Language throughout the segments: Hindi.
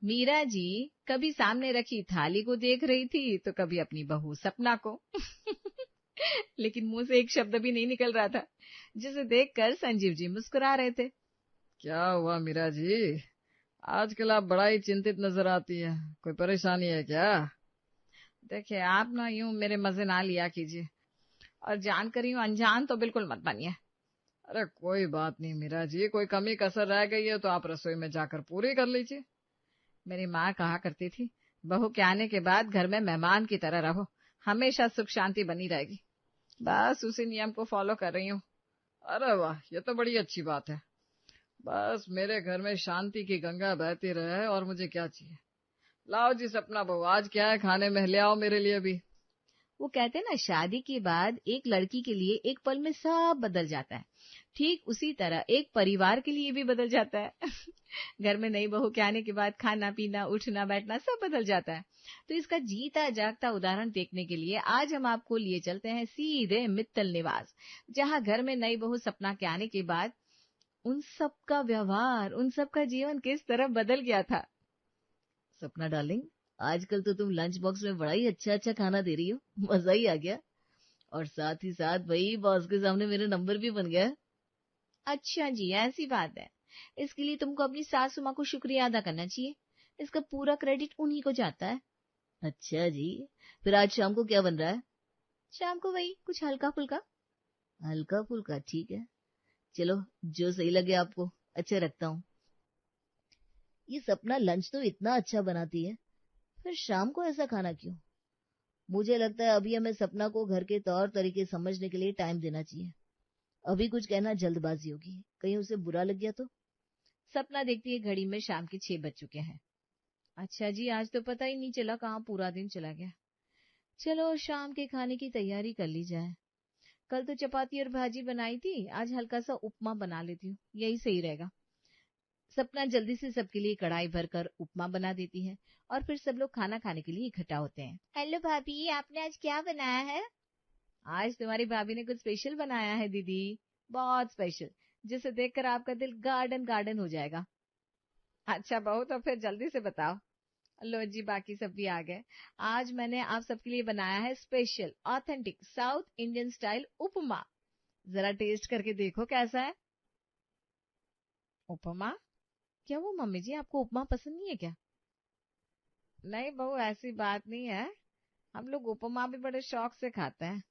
मीरा जी कभी सामने रखी थाली को देख रही थी तो कभी अपनी बहू सपना को। लेकिन मुंह से एक शब्द भी नहीं निकल रहा था, जिसे देखकर संजीव जी मुस्कुरा रहे थे। क्या हुआ मीरा जी, आजकल आप बड़ा ही चिंतित नजर आती है, कोई परेशानी है क्या? देखिए, आप ना यूं मेरे मजे ना लिया कीजिए, और जानकर यूं अनजान तो बिल्कुल मत बनिए। अरे कोई बात नहीं मीरा जी, कोई कमी कसर रह गई है तो आप रसोई में जाकर पूरी कर लीजिए। मेरी माँ कहा करती थी, बहू के आने के बाद घर में मेहमान की तरह रहो, हमेशा सुख शांति बनी रहेगी। बस उसी नियम को फॉलो कर रही हूँ। अरे वाह, ये तो बड़ी अच्छी बात है। बस मेरे घर में शांति की गंगा बहती रहे और मुझे क्या चाहिए। लाओ जी सपना बहू, आज क्या है खाने में, ले आओ मेरे लिए भी। वो कहते हैं ना, शादी के बाद एक लड़की के लिए एक पल में सब बदल जाता है, ठीक उसी तरह एक परिवार के लिए भी बदल जाता है। घर में नई बहू के आने के बाद खाना पीना उठना बैठना सब बदल जाता है। तो इसका जीता जागता उदाहरण देखने के लिए आज हम आपको लिए चलते हैं सीधे मित्तल निवास, जहां घर में नई बहू सपना के आने के बाद उन सबका व्यवहार, उन सबका जीवन किस तरह बदल गया था। सपना डार्लिंग, आजकल तो तुम लंच बॉक्स में बड़ा ही अच्छा अच्छा खाना दे रही हो, मजा ही आ गया। और साथ ही साथ भाई बॉस के सामने मेरा नंबर भी बन गया। अच्छा जी, ऐसी बात है। इसके लिए तुमको अपनी सासू माँ को शुक्रिया अदा करना चाहिए, इसका पूरा क्रेडिट उन्हीं को जाता है। अच्छा जी, फिर आज शाम को क्या बन रहा है? शाम को वही कुछ हल्का फुल्का। हल्का फुल्का, ठीक है, चलो जो सही लगे आपको। अच्छा, रखता हूँ। ये सपना लंच तो इतना अच्छा बनाती है, फिर शाम को ऐसा खाना क्यों? मुझे लगता है अभी हमें सपना को घर के तौर तरीके समझने के लिए टाइम देना चाहिए। अभी कुछ कहना जल्दबाजी होगी, कहीं उसे बुरा लग गया तो। सपना देखती है घड़ी में शाम के 6 बज चुके हैं। अच्छा जी, आज तो पता ही नहीं चला कहाँ पूरा दिन चला गया। चलो शाम के खाने की तैयारी कर ली जाए। कल तो चपाती और भाजी बनाई थी, आज हल्का सा उपमा बना लेती हूँ, यही सही रहेगा। सपना जल्दी से सबके लिए कढ़ाई भरकर उपमा बना देती है और फिर सब लोग खाना खाने के लिए इकट्ठा होते हैं। हेलो भाभी, आपने आज क्या बनाया है? आज तुम्हारी भाभी ने कुछ स्पेशल बनाया है दीदी, बहुत स्पेशल, जिसे देखकर आपका दिल गार्डन गार्डन हो जाएगा। अच्छा बहू, तो फिर जल्दी से बताओ। लो जी, बाकी सब भी आ गए। आज मैंने आप सबके लिए बनाया है special authentic south Indian style upma. जरा टेस्ट करके देखो कैसा है। उपमा? क्या वो मम्मी जी, आपको उपमा पसंद नहीं है क्या? नहीं बहू, ऐसी बात नहीं है, हम लोग उपमा भी बड़े शौक से खाते हैं।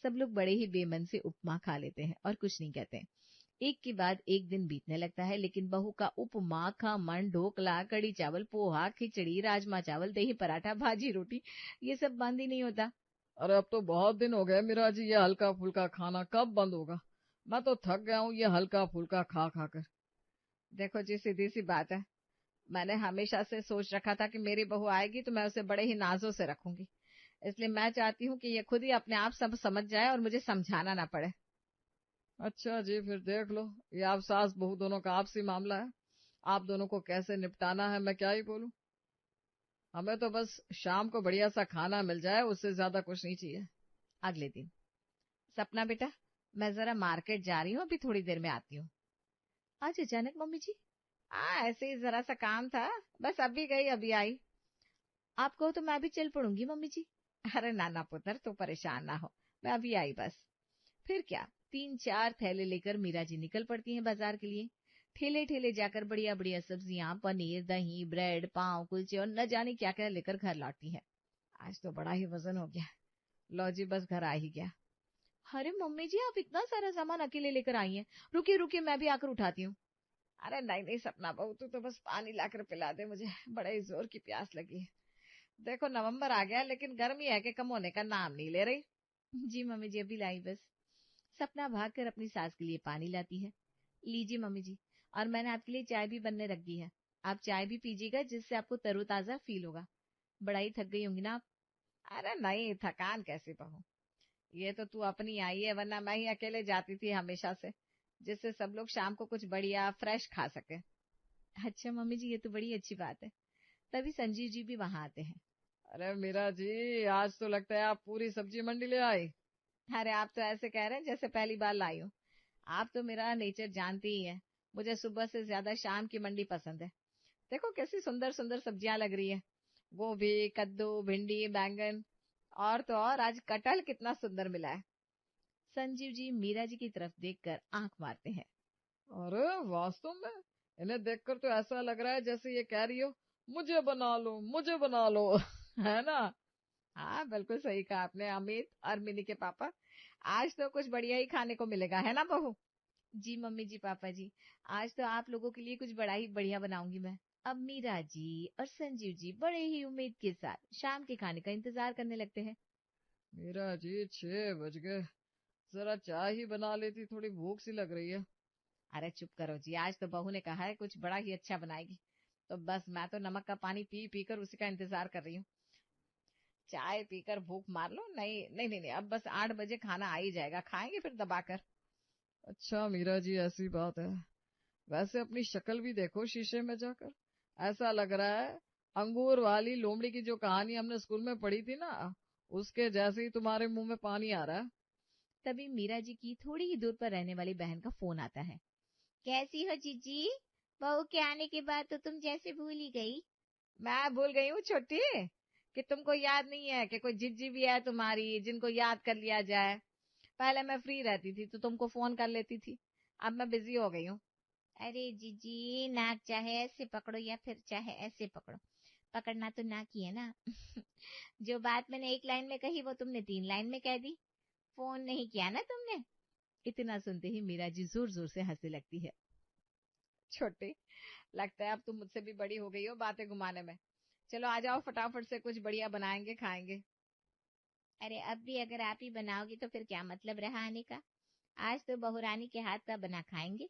सब लोग बड़े ही बेमन से उपमा खा लेते हैं और कुछ नहीं कहते। एक के बाद एक दिन बीतने लगता है, लेकिन बहू का उपमा, खमन, ढोकला, कड़ी चावल, पोहा, खिचड़ी, राजमा चावल, दही पराठा, भाजी रोटी, ये सब बंद ही नहीं होता। अरे अब तो बहुत दिन हो गए मीरा जी, ये हल्का फुल्का खाना कब बंद होगा? मैं तो थक गया हूँ ये हल्का फुल्का खा खा कर। देखो जी, सीधी सी बात है, मैंने हमेशा से सोच रखा था कि मेरी बहू आएगी तो मैं उसे बड़े ही नाजों से रखूंगी, इसलिए मैं चाहती हूँ कि ये खुद ही अपने आप सब समझ जाए और मुझे समझाना ना पड़े। अच्छा जी, फिर देख लो, ये आप सास बहू दोनों का आपसी मामला है, आप दोनों को कैसे निपटाना है मैं क्या ही बोलूं। हमें तो बस शाम को बढ़िया सा खाना मिल जाए, उससे ज्यादा कुछ नहीं चाहिए। अगले दिन, सपना बेटा, मैं जरा मार्केट जा रही हूँ, अभी थोड़ी देर में आती हूँ। आज अचानक मम्मी जी? ऐसे ही जरा सा काम था, बस अभी गई अभी आई। आप कहो तो मैं भी चल पड़ूंगी मम्मी जी। अरे नाना पुत्र, तो परेशान ना हो, मैं अभी आई बस। फिर क्या, 3-4 थैले लेकर मीरा जी निकल पड़ती हैं बाजार के लिए। ठेले ठेले जाकर बढ़िया बढ़िया सब्जियां, पनीर, दही, ब्रेड, पाव, कुलचे और न जाने क्या क्या लेकर घर लौटती है। आज तो बड़ा ही वजन हो गया। लो जी, बस घर आ ही गया। अरे मम्मी जी, आप इतना सारा सामान अकेले लेकर आई हैं, रुकिए रुकिए, मैं भी आकर उठाती हूँ। अरे नहीं नहीं सपना बहू, तू तो बस पानी लाकर पिला दे, मुझे बड़े ही जोर की प्यास लगी है। देखो नवंबर आ गया, लेकिन गर्मी है कि कम होने का नाम नहीं ले रही। जी मम्मी जी, अभी लाई बस। सपना भागकर अपनी सास के लिए पानी लाती है। लीजिए मम्मी जी, और मैंने आपके लिए चाय भी बनने रख दी है। आप चाय भी पीजिएगा, जिससे आपको तरोताजा फील होगा। बड़ा ही थक गई होंगी ना आप? अरे नहीं, थकान कैसी बहू, ये तो तू अपनी आई है, वरना मैं ही अकेले जाती थी हमेशा से, जिससे सब लोग शाम को कुछ बढ़िया फ्रेश खा सके। अच्छा मम्मी जी, ये तो बड़ी अच्छी बात है। तभी संजीव जी भी वहां आते हैं। अरे मीरा जी, आज तो लगता है आप पूरी सब्जी मंडी ले आई। अरे आप तो ऐसे कह रहे हैं जैसे पहली बार लाई हूँ। आप तो मेरा नेचर जानते ही हैं, मुझे सुबह से ज्यादा शाम की मंडी पसंद है। देखो कैसी सुंदर सुंदर सब्जियां लग रही है, गोभी, कद्दू, भिंडी, बैंगन, और तो और आज कटहल कितना सुंदर मिला है। संजीव जी मीरा जी की तरफ देखकर आंख मारते हैं। अरे वास्तव में इन्हें देखकर तो ऐसा लग रहा है जैसे ये कह रही हो मुझे बना लो, मुझे बना लो। है ना? हाँ बिल्कुल सही कहा आपने अमित और मिनी के पापा, आज तो कुछ बढ़िया ही खाने को मिलेगा, है ना बहू? जी मम्मी जी पापा जी, आज तो आप लोगों के लिए कुछ बड़ा ही बढ़िया बनाऊंगी मैं। अब मीरा जी और संजीव जी बड़े ही उम्मीद के साथ शाम के खाने का इंतजार करने लगते हैं। मीरा जी 6 बज गए, जरा चाय ही बना लेती, थोड़ी भूख सी लग रही है। अरे चुप करो जी, आज तो बहू ने कहा है कुछ बड़ा ही अच्छा बनाएगी, तो बस मैं तो नमक का पानी पी पी कर उसी का इंतजार कर रही हूँ। चाय पीकर भूख मार लो। नहीं नहीं नहीं, नहीं अब बस 8 बजे खाना आ ही जाएगा, खाएंगे फिर दबाकर। अच्छा मीरा जी ऐसी बात है। वैसे अपनी शक्ल भी देखो शीशे में जाकर, ऐसा लग रहा है अंगूर वाली लोमड़ी की जो कहानी हमने स्कूल में पढ़ी थी ना, उसके जैसे ही तुम्हारे मुंह में पानी आ रहा है। तभी मीरा जी की थोड़ी ही दूर पर रहने वाली बहन का फोन आता है। कैसी हो जीजी? बहू के आने के बाद तो तुम जैसे भूल ही गई। मैं भूल गई हूँ छोटी, कि तुमको याद नहीं है कि कोई जिज्जी भी है तुम्हारी जिनको याद कर लिया जाए। पहले मैं फ्री रहती थी तो तुमको फोन कर लेती थी, अब मैं बिजी हो गई हूँ। अरे जीजी, नाक चाहे ऐसे पकड़ो या फिर चाहे ऐसे पकड़ो, पकड़ना तो नाक ही है ना। जो बात मैंने एक लाइन में कही वो तुमने 3 लाइन में कह दी, फोन नहीं किया ना तुमने। इतना सुनते ही मीरा जी जोर जोर से हंसने लगती है। छोटे, लगता है अब तुम मुझसे भी बड़ी हो गई हो बातें घुमाने में। चलो आ जाओ, फटाफट से कुछ बढ़िया बनाएंगे खाएंगे। अरे अब भी अगर आप ही बनाओगी तो फिर क्या मतलब रहा आने का? आज तो बहुरानी के हाथ का बना खाएंगे।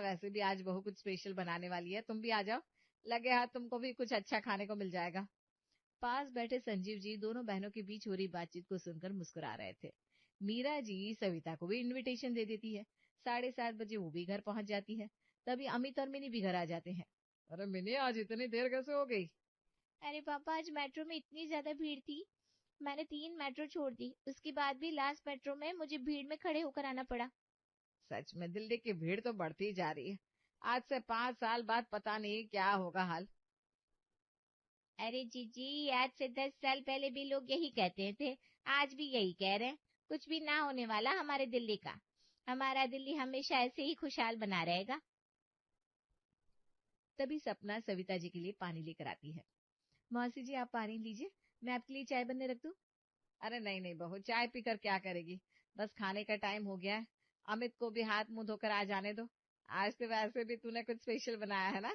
वैसे भी आज बहू कुछ स्पेशल बनाने वाली है, तुम भी आ जाओ, लगे हाथ तुमको भी कुछ अच्छा खाने को मिल जाएगा। पास बैठे संजीव जी दोनों बहनों के बीच हो रही बातचीत को सुनकर मुस्कुरा रहे थे। मीरा जी सविता को भी इनविटेशन दे देती है। 7:30 बजे वो भी घर पहुंच जाती है। तभी अमित और मिनी भी घर आ जाते हैं। अरे मिनी आज इतनी देर कैसे हो गई? अरे पापा, आज मेट्रो में इतनी ज्यादा भीड़ थी, मैंने 3 मेट्रो छोड़ दी, उसके बाद भी लास्ट मेट्रो में मुझे भीड़ में खड़े होकर आना पड़ा। सच में दिल्ली की भीड़ तो बढ़ती जा रही है, आज से 5 साल बाद पता नहीं क्या होगा हाल। अरे जीजी, आज से 10 साल पहले भी लोग यही कहते थे, आज भी यही कह रहे हैं। कुछ भी ना होने वाला हमारे दिल्ली का, हमारा दिल्ली हमेशा ऐसे ही खुशहाल बना रहेगा। तभी सपना सविता जी के लिए पानी लेकर आती है। मौसी जी आप पानी लीजिए, मैं आपके लिए चाय बनने रख दूं। अरे नहीं नहीं बहू, चाय पीकर क्या करेगी, बस खाने का टाइम हो गया है। अमित को भी हाथ मुंह धोकर आ जाने दो, आज तो वैसे भी तूने कुछ स्पेशल बनाया है ना।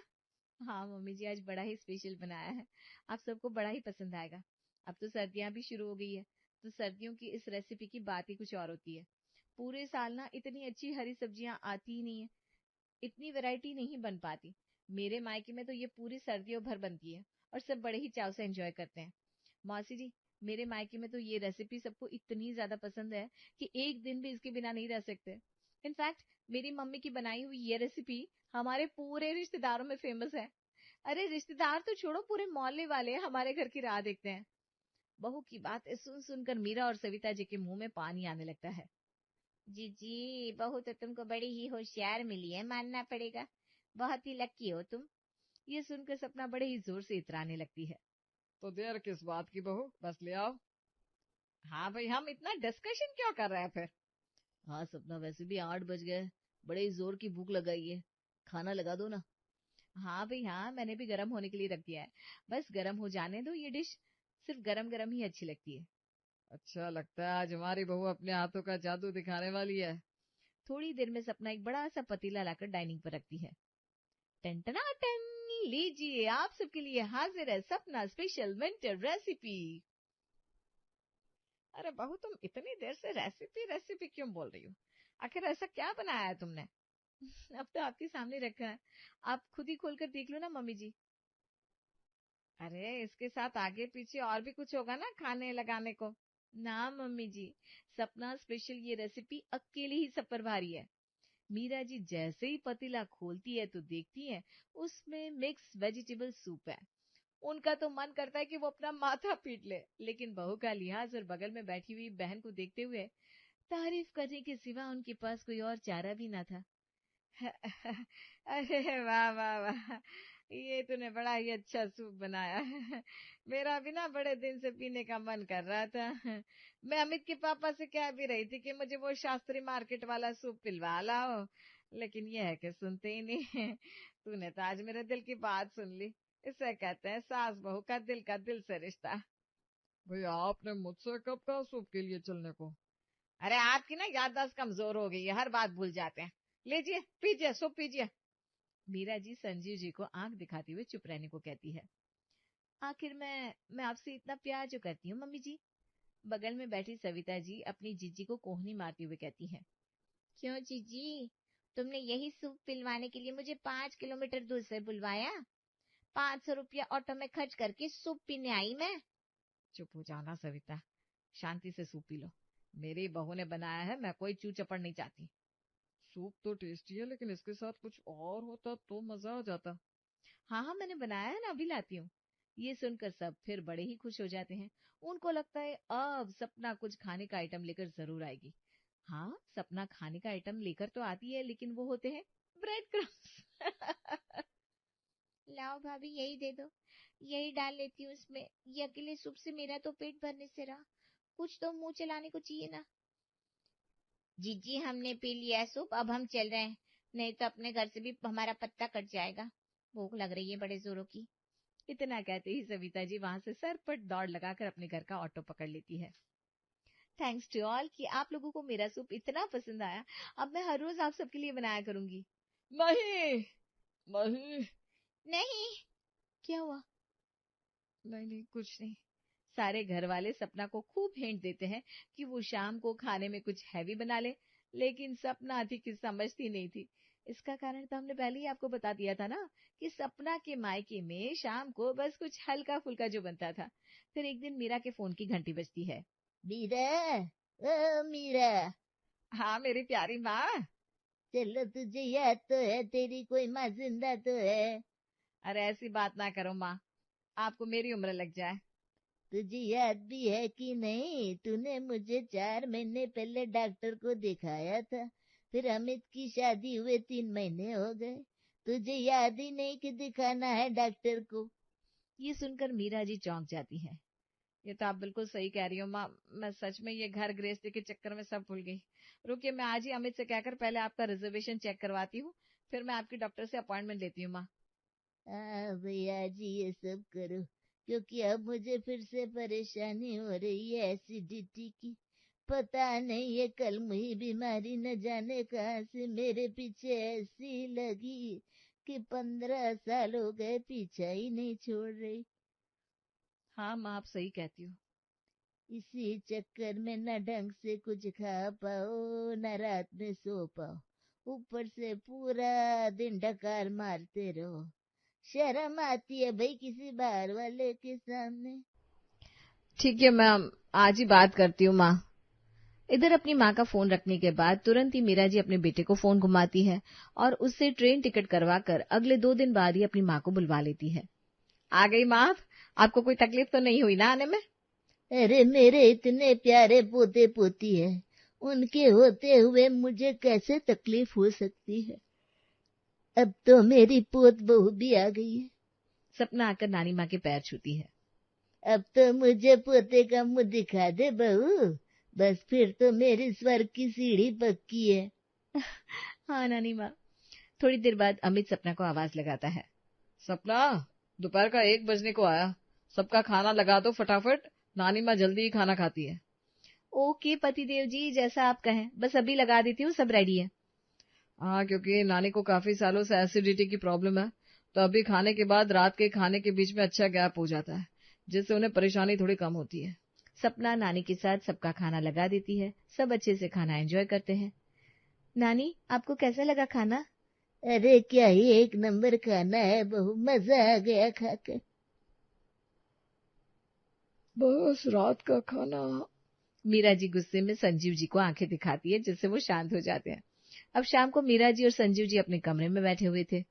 हाँ मम्मी जी, आज बड़ा ही स्पेशल बनाया है, आप सबको बड़ा ही पसंद आएगा। अब तो सर्दियां भी शुरू हो गई है, तो सर्दियों की इस रेसिपी की बात ही कुछ और होती है। पूरे साल ना इतनी अच्छी हरी सब्जियां आती ही नहीं है, इतनी वैरायटी नहीं बन पाती। मेरे मायके में तो ये पूरी सर्दियों भर बनती है और सब बड़े ही चाव से एंजॉय करते हैं। मौसी जी, मेरे मायके में तो ये रेसिपी सबको इतनी ज्यादा पसंद है कि एक दिन भी इसके बिना नहीं रह सकते। इनफैक्ट मेरी मम्मी की बनाई हुई ये रेसिपी हमारे पूरे रिश्तेदारों में फेमस है। अरे रिश्तेदार तो छोड़ो, पूरे मोहल्ले वाले हमारे घर की राह देखते हैं। बहू की बातें सुन सुनकर मीरा और सविता जी के मुंह में पानी आने लगता है। जी जी, बहू तो तुमको बड़ी ही होशियार मिली है, मानना पड़ेगा, बहुत ही लकी हो तुम। ये सुनकर सपना बड़े ही जोर से इतराने लगती है। तो देर किस बात की बहू, बस ले आओ। हाँ भाई, हम इतना डिस्कशन क्यों कर रहे हैं फिर? हाँ सपना, वैसे भी 8 बज गए, बड़े ही जोर की भूख लगाई है, खाना लगा दो ना। हाँ भाई हाँ, मैंने भी गर्म होने के लिए रख दिया है, बस गर्म हो जाने दो, ये डिश सिर्फ गरम गरम ही अच्छी लगती है। अच्छा लगता है आज हमारी बहू अपने हाथों का जादू दिखाने वाली है। थोड़ी देर में सपना एक बड़ा सा पतीला लाकर डाइनिंग पर रखती है। टन टन, लीजिए आप सबके लिए हाजिर है सपना स्पेशल विंटर रेसिपी। अरे बहू, तुम इतनी देर से रेसिपी रेसिपी क्यों बोल रही हो? आखिर ऐसा क्या बनाया है तुमने? अब तो आपके सामने रखा है, आप खुद ही खोलकर देख लो ना मम्मी जी। अरे इसके साथ आगे पीछे और भी कुछ होगा ना खाने लगाने को। ना मम्मी जी, सपना स्पेशल ये रेसिपी अकेले ही सब पर भारी है। मीरा जी जैसे ही पतीला खोलती है तो देखती है उसमें मिक्स वेजिटेबल सूप है। उनका तो मन करता है कि वो अपना माथा पीट ले, लेकिन बहू का लिहाज और बगल में बैठी हुई बहन को देखते हुए तारीफ करने के सिवा उनके पास कोई और चारा भी ना था। अरे वाह वाह वाह, ये तूने बड़ा ही अच्छा सूप बनाया है। मेरा भी ना बड़े दिन से पीने का मन कर रहा था। मैं अमित के पापा से कह भी रही थी कि मुझे वो शास्त्री मार्केट वाला सूप पिलवा लाओ, लेकिन ये है कि सुनते ही नहीं है। तूने तो आज मेरे दिल की बात सुन ली। इसे कहते हैं सास बहू का दिल से रिश्ता। भैया आपने मुझसे कब कहा सूप के लिए चलने को? अरे आपकी ना याददाश्त कमजोर हो गई है, हर बात भूल जाते हैं। लीजिए पीजिए, सूप पीजिए। मीरा जी संजीव जी को आंख दिखाते हुए चुप रहने को कहती है। आखिर मैं आपसे इतना प्यार जो करती हूँ मम्मी जी। बगल में बैठी सविता जी अपनी जीजी को कोहनी मारते हुए कहती है। क्यों जीजी, तुमने यही सूप पिलवाने के लिए मुझे 5 किलोमीटर दूर से बुलवाया? 500 रुपया ऑटो में खर्च करके सूप पीने आई मैं। चुप हो जाओ ना सविता, शांति से सूप पी लो। मेरी बहू ने बनाया है, मैं कोई चू चपड़ नहीं चाहती। सूप तो टेस्टी है, लेकिन इसके साथ कुछ और होता तो मजा आ जाता। हाँ हाँ मैंने बनाया है ना, अभी लाती हूँ। ये सुनकर सब फिर बड़े ही खुश हो जाते हैं। उनको लगता है अब सपना कुछ खाने का आइटम लेकर जरूर आएगी। हाँ, सपना खाने का आइटम लेकर तो आती है, लेकिन वो होते हैं ब्रेड क्रम्स। लाओ भाभी यही दे दो, यही डाल लेती हूँ इसमें। ये अकेले सूप से मेरा तो पेट भरने से रहा, कुछ तो मुंह चलाने को चाहिए ना। जीजी हमने पी लिया सूप, अब हम चल रहे हैं, नहीं तो अपने घर से भी हमारा पत्ता कट जाएगा। भूख लग रही है बड़े जोरों की। इतना कहते ही सविता जी वहां से सर पर दौड़ लगाकर अपने घर का ऑटो पकड़ लेती है। थैंक्स टू ऑल कि आप लोगों को मेरा सूप इतना पसंद आया। अब मैं हर रोज आप सबके लिए बनाया करूंगी। नहीं नहीं नहीं, क्या हुआ? नहीं नहीं, कुछ नहीं। सारे घर वाले सपना को खूब हिंट देते हैं कि वो शाम को खाने में कुछ हैवी बना ले, लेकिन सपना थी कि समझती नहीं थी। इसका कारण तो हमने पहले ही आपको बता दिया था ना, कि सपना के मायके में शाम को बस कुछ हल्का फुल्का जो बनता था। फिर एक दिन मीरा के फोन की घंटी बजती है। मीरा, ओ मीरा। हाँ मेरी प्यारी माँ। चलो तुझे याद तो है, तेरी कोई माँ जिंदा तो है। अरे ऐसी बात ना करो माँ, आपको मेरी उम्र लग जाए। तुझे याद भी है कि नहीं, तूने मुझे 4 महीने पहले डॉक्टर को दिखाया था, फिर अमित की शादी हुए 3 महीने हो गए, तुझे याद ही नहीं कि दिखाना है डॉक्टर को। ये सुनकर मीरा जी चौंक जाती है। ये तो आप बिल्कुल सही कह रही हो माँ, मैं सच में ये घर गृहस्थी के चक्कर में सब भूल गई। रुकिए मैं आज ही अमित से कहकर पहले आपका रिजर्वेशन चेक करवाती हूँ, फिर मैं आपकी डॉक्टर से अपॉइंटमेंट लेती हूँ माँ। भैया जी ये सब करो, क्योंकि अब मुझे फिर से परेशानी हो रही है एसिडिटी की। पता नहीं ये कल मुही बीमारी न जाने कहाँ से मेरे पीछे ऐसी लगी कि 15 साल हो गए पीछा ही नहीं छोड़ रही। हाँ माँ आप सही कहती हो। इसी चक्कर में न ढंग से कुछ खा पाओ, न रात में सो पाओ, ऊपर से पूरा दिन डकार मारते रहो। शर्म आती है भाई किसी बाहर वाले के सामने। ठीक है मैम, आज ही बात करती हूँ माँ। इधर अपनी माँ का फोन रखने के बाद तुरंत ही मीरा जी अपने बेटे को फोन घुमाती है और उससे ट्रेन टिकट करवाकर अगले 2 दिन बाद ही अपनी माँ को बुलवा लेती है। आ गई माँ, आपको कोई तकलीफ तो नहीं हुई ना आने में? अरे मेरे इतने प्यारे पोते पोती है, उनके होते हुए मुझे कैसे तकलीफ हो सकती है। अब तो मेरी पोत बहू भी आ गई है। सपना आकर नानी माँ के पैर छूती है। अब तो मुझे पोते का मुंह दिखा दे बहू, बस फिर तो मेरी स्वर्ग की सीढ़ी पक्की है। हाँ नानी माँ। थोड़ी देर बाद अमित सपना को आवाज लगाता है। सपना, दोपहर का 1 बजने को आया, सबका खाना लगा दो फटाफट, नानी माँ जल्दी ही खाना खाती है। ओके पतिदेव जी, जैसा आप कहें, बस अभी लगा देती हूँ, सब रेडी है। हाँ, क्योंकि नानी को काफी सालों से एसिडिटी की प्रॉब्लम है, तो अभी खाने के बाद रात के खाने के बीच में अच्छा गैप हो जाता है, जिससे उन्हें परेशानी थोड़ी कम होती है। सपना नानी के साथ सबका खाना लगा देती है। सब अच्छे से खाना एंजॉय करते हैं। नानी आपको कैसा लगा खाना? अरे क्या ही 1 नंबर खाना है बहू, मजा आ गया खाकर। बस रात का खाना। मीरा जी गुस्से में संजीव जी को आंखें दिखाती है, जिससे वो शांत हो जाते हैं। अब शाम को मीरा जी और संजीव जी अपने कमरे में बैठे हुए थे।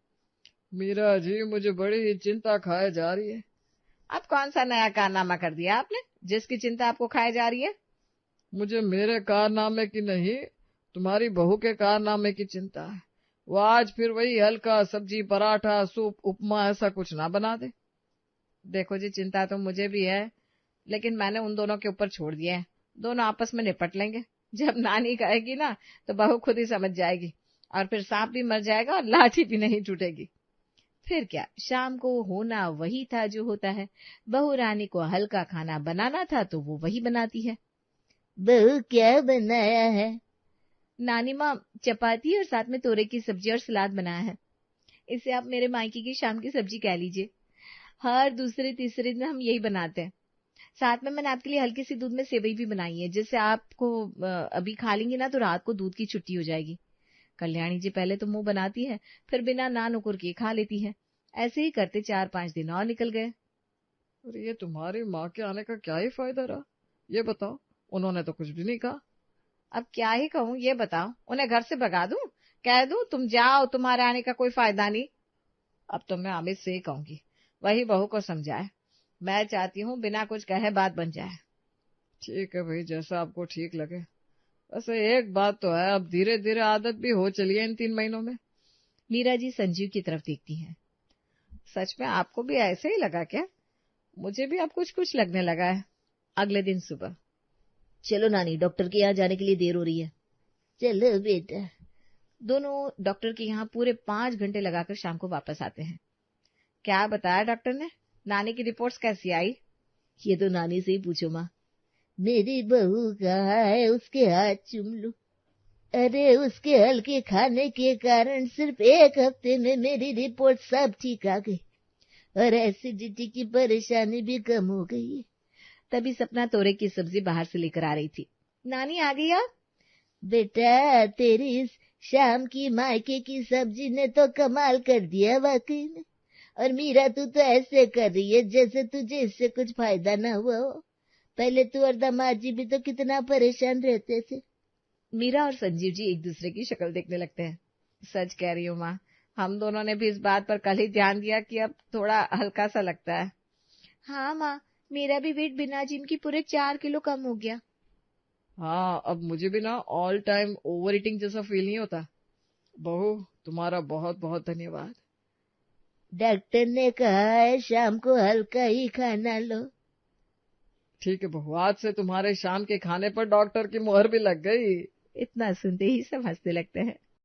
मीरा जी मुझे बड़ी ही चिंता खाए जा रही है। अब कौन सा नया कारनामा कर दिया आपने, जिसकी चिंता आपको खाए जा रही है? मुझे मेरे कारनामे की नहीं, तुम्हारी बहू के कारनामे की चिंता है। वो आज फिर वही हल्का सब्जी, पराठा, सूप, उपमा ऐसा कुछ ना बना दे। देखो जी, चिंता तो मुझे भी है, लेकिन मैंने उन दोनों के ऊपर छोड़ दिया है। दोनों आपस में निपट लेंगे। जब नानी कहेगी ना तो बहू खुद ही समझ जाएगी, और फिर सांप भी मर जाएगा और लाठी भी नहीं टूटेगी। फिर क्या, शाम को होना वही था जो होता है। बहू रानी को हल्का खाना बनाना था तो वो वही बनाती है। बहू क्या बनाया है? नानी माँ चपाती और साथ में तोरे की सब्जी और सलाद बनाया है। इसे आप मेरे मायके की शाम की सब्जी कह लीजिए। हर दूसरे तीसरे दिन हम यही बनाते हैं। साथ में मैंने आपके लिए हल्की सी दूध में सेवई भी बनाई है, जिससे आपको अभी खा लेंगे ना तो रात को दूध की छुट्टी हो जाएगी। कल्याणी जी पहले तो मुंह बनाती है, फिर बिना ना नुकुर के खा लेती है। ऐसे ही करते 4-5 दिन और निकल गए। अरे ये तुम्हारी माँ के आने का क्या ही फायदा रहा, ये बताओ। उन्होंने तो कुछ भी नहीं कहा। अब क्या ही कहूँ, ये बताओ, उन्हें घर से भगा दूं? कह दूं तुम जाओ, तुम्हारे आने का कोई फायदा नहीं? अब तो मैं अमित से ही कहूंगी, वही बहू को समझाए। मैं चाहती हूँ बिना कुछ कहे बात बन जाए। ठीक है भाई, जैसा आपको ठीक लगे। वैसे एक बात तो है, अब धीरे धीरे आदत भी हो चली है इन 3 महीनों में। मीरा जी संजीव की तरफ देखती हैं। सच में आपको भी ऐसे ही लगा क्या? मुझे भी अब कुछ कुछ लगने लगा है। अगले दिन सुबह, चलो नानी, डॉक्टर के यहाँ जाने के लिए देर हो रही है। चलो बेटा। दोनों डॉक्टर के यहाँ पूरे 5 घंटे लगाकर शाम को वापस आते हैं। क्या बताया डॉक्टर ने? नानी की रिपोर्ट्स कैसी आई? ये तो नानी से ही पूछो माँ। मेरी बहू कहाँ है, उसके हाथ चूम लूं। अरे उसके हल्के खाने के कारण सिर्फ 1 हफ्ते में मेरी रिपोर्ट सब ठीक आ गई, और एसिडिटी की परेशानी भी कम हो गई। तभी सपना तोरे की सब्जी बाहर से लेकर आ रही थी। नानी आ गई आप? बेटा, तेरी इस शाम की मायके की सब्जी ने तो कमाल कर दिया वाकई में। और मीरा, तू तो ऐसे कर रही है जैसे तुझे इससे कुछ फायदा ना हुआ हो। पहले तू और दामाद जी भी तो कितना परेशान रहते थे। मीरा और संजीव जी एक दूसरे की शक्ल देखने लगते हैं। सच कह रही हूँ माँ, हम दोनों ने भी इस बात पर कल ही ध्यान दिया कि अब थोड़ा हल्का सा लगता है। हाँ माँ, मेरा भी वेट बिना जिम की पूरे 4 किलो कम हो गया। हाँ, अब मुझे भी ना ऑल टाइम ओवर ईटिंग जैसा फील नहीं होता। बहू, तुम्हारा बहुत बहुत धन्यवाद। डॉक्टर ने कहा है शाम को हल्का ही खाना लो। ठीक है बहू, आज से तुम्हारे शाम के खाने पर डॉक्टर की मुहर भी लग गई। इतना सुनते ही सब हंसने लगते हैं।